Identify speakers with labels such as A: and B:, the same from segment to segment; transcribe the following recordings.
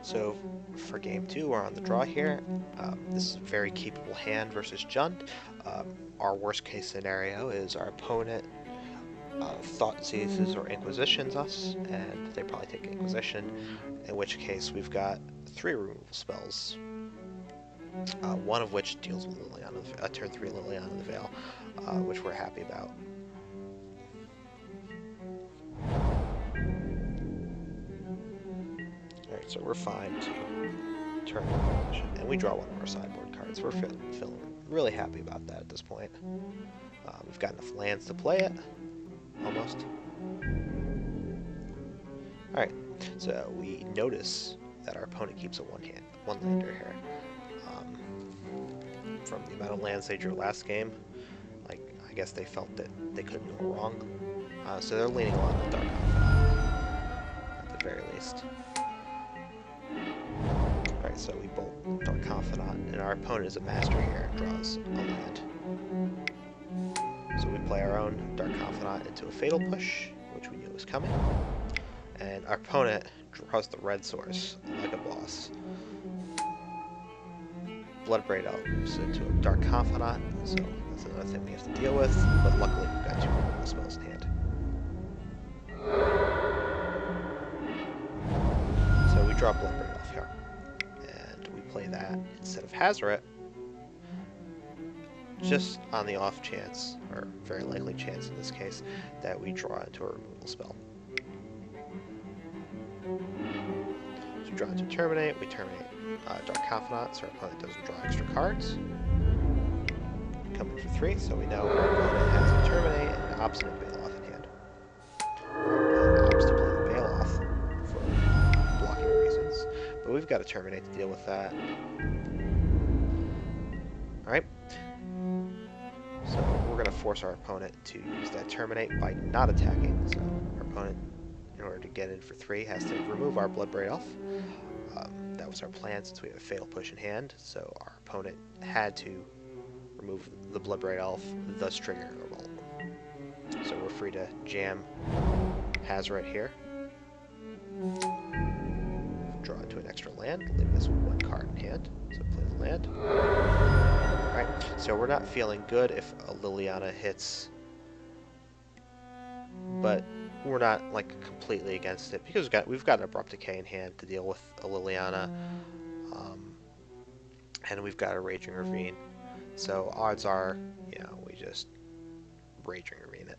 A: So for game two, we're on the draw here. This is a very capable hand versus Jund. Our worst case scenario is our opponent thought seizes or inquisitions us, and they probably take Inquisition, in which case we've got three removal spells, one of which deals with Liliana, turn 3 Liliana the Veil, which we're happy about. Alright, so we're fine to turn Inquisition, and we draw one of our sideboard cards. We're feeling really happy about that at this point. We've got enough lands to play it, almost. Alright, so we notice that our opponent keeps a one-lander here. From the amount of lands they drew last game, like, I guess they felt that they couldn't go wrong. So they're leaning a lot on Dark Confidant, at the very least. Alright, so we bolt Dark Confidant, and our opponent is a master here and draws a land. So we play our own Dark Confidant into a Fatal Push, which we knew was coming. And our opponent draws the red source like a boss. Bloodbraid Elves into a Dark Confidant, so that's another thing we have to deal with, but luckily we've got two removal spells in hand. So we draw Bloodbraid Elf here, and we play that instead of Hazoret, just on the off chance, or very likely chance in this case, that we draw into a removal spell. So we draw into Terminate, we terminate Dark Confidant, so our opponent doesn't draw extra cards. Come in for 3, so we know our opponent has a Terminate and an Obstinate Bailoff in hand. Our opponent opts to play the Bailoff for blocking reasons, but we've got to Terminate to deal with that. Alright, so we're going to force our opponent to use that Terminate by not attacking, so our opponent, in order to get in for 3, has to remove our Bloodbraid Elf. That was our plan since we have a Fatal Push in hand, so our opponent had to remove the Bloodbraid Elf, thus triggering a Revolt. So we're free to jam Hazoret here. Draw into an extra land, leaving us with 1 card in hand, so play the land. Alright, so we're not feeling good if a Liliana hits, but we're not like completely against it because we've got an Abrupt Decay in hand to deal with a Liliana, and we've got a Raging Ravine. So odds are, you know, we just Raging Ravine it.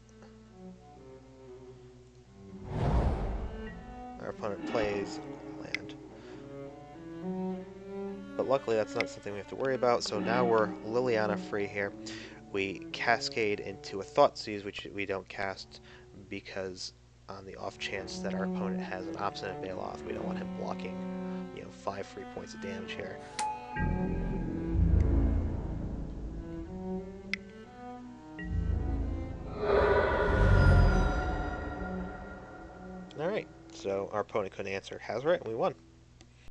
A: Our opponent plays land, but luckily that's not something we have to worry about. So now we're Liliana free here. We cascade into a Thoughtseize, which we don't cast because on the off chance that our opponent has an Obstinate Bailoff, we don't want him blocking, you know, 5 free points of damage here. Alright, so our opponent couldn't answer Hazoret, and we won.